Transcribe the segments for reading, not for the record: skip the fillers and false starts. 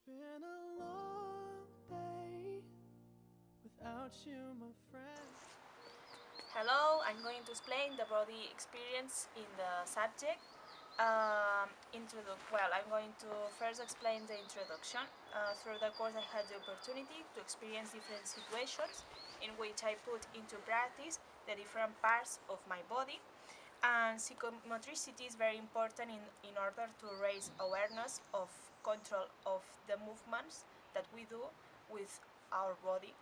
been a long day without you, my friend. Hello, I'm going to explain the body experience in the subject. I'm going to first explain the introduction. Through the course, I had the opportunity to experience different situations in which I put into practice the different parts of my body. And psychomotricity is very important in order to raise awareness of control of the movements that we do with our body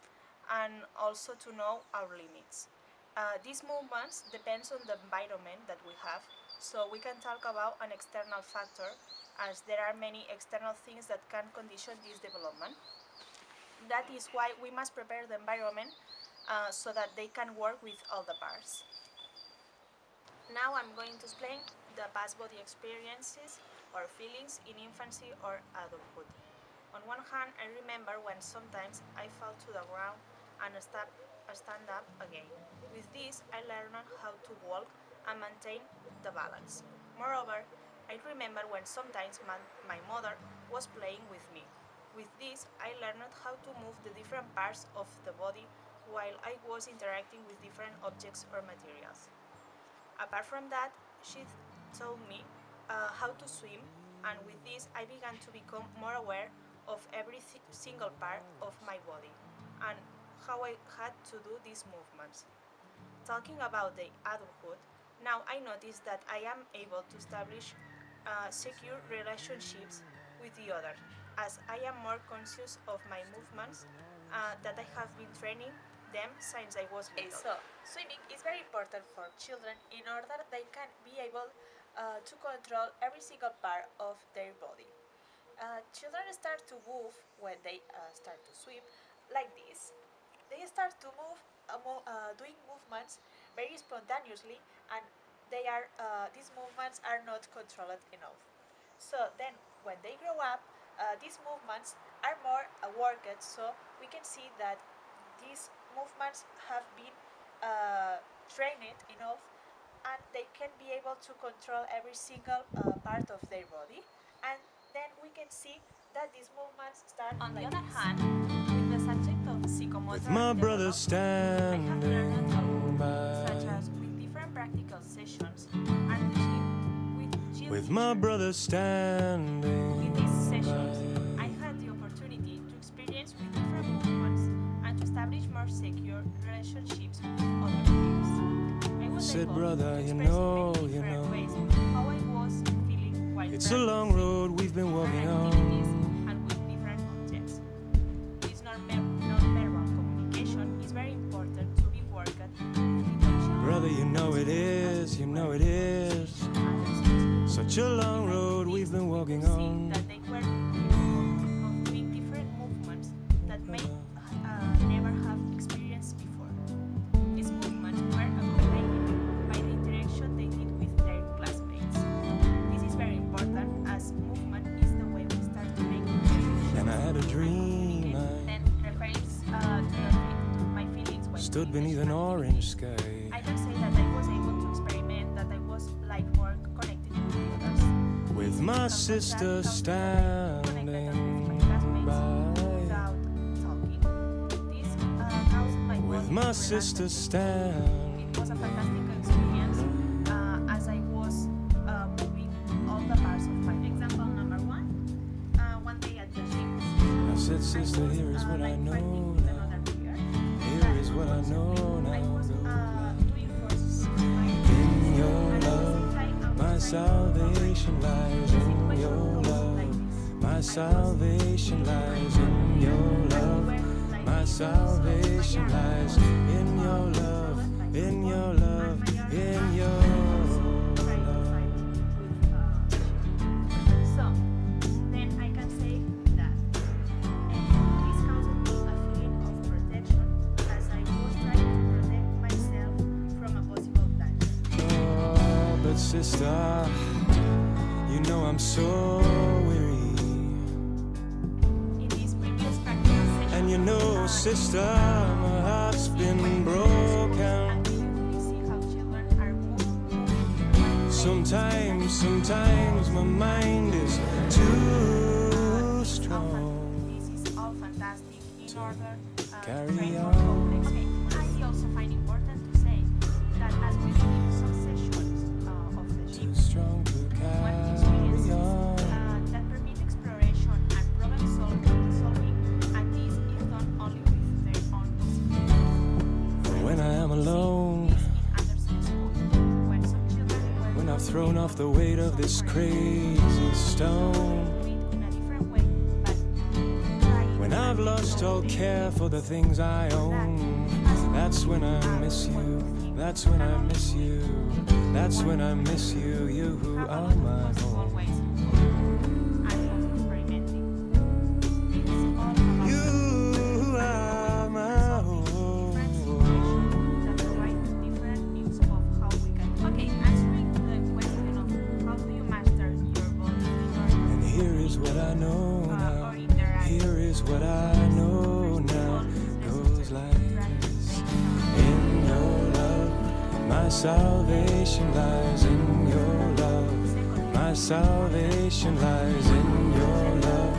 and also to know our limits. These movements depend on the environment that we have, so we can talk about an external factor as there are many external things that can condition this development. That is why we must prepare the environment so that they can work with all the parts. Now I'm going to explain the past body experiences or feelings in infancy or adulthood. On one hand, I remember when sometimes I fall to the ground and stand up again. With this, I learned how to walk and maintain the balance. Moreover, I remember when sometimes my mother was playing with me. With this, I learned how to move the different parts of the body while I was interacting with different objects or materials. Apart from that, she taught me how to swim, and with this I began to become more aware of every single part of my body and how I had to do these movements. Talking about the adulthood, now I notice that I am able to establish secure relationships with the other, as I am more conscious of my movements that I have been training them since I was little. So, swimming is very important for children in order that they can be able to control every single part of their body. Children start to move when they start to swim like this. They start to move, doing movements very spontaneously, and these movements are not controlled enough. So then, when they grow up, these movements are more worked. So we can see that these movements have been trained enough, and they can be able to control every single part of their body. And then we can see that these movements start. On the other hand, with the subject of psychomotor With my brother development, I have learned a lot, by, such as with different practical sessions and teaching with Jill with my teachers. brother standing In these sessions, by. I had the opportunity to experience with different movements and to establish more secure relationships with other peers. I was Said, able brother, to you express know, in many different ways how I was feeling while it's a long road we've been walking activities on. and with different objects. This non-verbal communication is very important to be worked with intention. Brother, you know it is, you know it is. Such a long road we've been walking on. That they were capable of doing different movements that may never have experienced before. These movements were accompanied by the interaction they did with their classmates. This is very important as movement is the way we start to make relationships. And I had a dream, Then reference to my feelings when stood in beneath the an activity. orange sky. I can say that I was able to experiment that I was like more connected with the others. With my sister standing by. Without talking. This caused my With body my to sister relax. standing. It was a fantastic experience as I was moving all the parts of my example number one day at the gym. I said, sister, here is what I know now. Here is what I know I was now. doing for In your love, my salvation lies in your love. My salvation lies in your love. My salvation lies in your love, in your love, in your love. So, then I can say that this caused me a feeling of protection as I was trying to protect myself from a possible danger. Oh, but sister, you know I'm so weary. In these previous practical sessions, And you know, sister, my heart's been broken. and you see how children are moving. Sometimes my mind is too strong. in order to carry train more on. complex games. I also find important to say that as we do in some sessions of the Too gym, strong to one carry experiences on. that permit exploration and problem solving, and this is done only with their own possibilities. When I am alone, This in Anderson School, when some children were when I've taught thrown to off the weight of this solve crazy stone, do it in a different way, but trying when I've and lost all solving care for the things I own, that's when I miss you. That's when I miss you. That's when I miss you. You who have a are lot of my possible home. ways of experimenting. This is all about You are my home. different situations that provide different views of how we can. Okay, answering the question of how do you master your body And here is what I know or now. interact. Here is what I know now. Goes like this. In your love, my salvation lies in your love. My salvation lies in your love.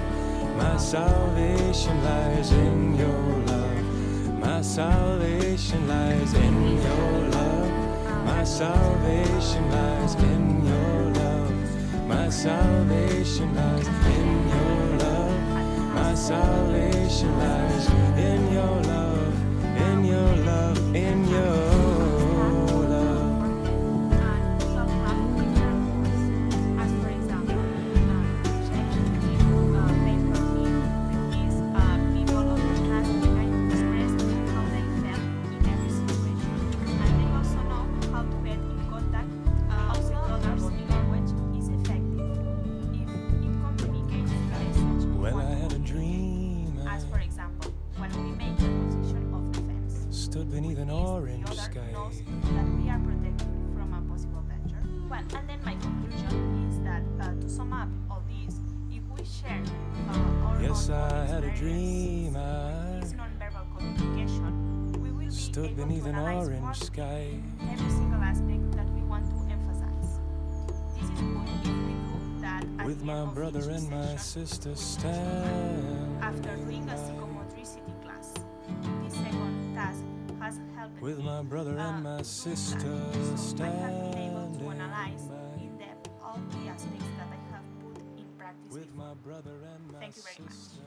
My salvation lies in your love. My salvation lies in your love. My salvation lies in your love. My salvation lies in your love. My salvation lies in your love. In your love. In your love. And some have different rules. As for example, check paper in is people often has the right to express how they felt in every situation. And they also know how to get in contact with others in language is effective if it communicates the message we Well, want I to had a communicate. dream. As for example, when we make the position of defense. Stood beneath an The orange other sky. knows that we are protected from a possible danger. Well, and then my conclusion is that to sum up all this, if we share our Yes, own I had a experience dream. with this I non-verbal communication, we will be stood able beneath to an analyze more orange sky. every single aspect that we want to emphasize. This is good if we do that at With the my end of brother each and my session. sister stand. After doing a psychomotricity class, this second task has helped With me my brother and my do sister that. So I have been able to standing analyze by. in depth all the aspects that I have put in practice With before. my brother and my Thank you very much. sister.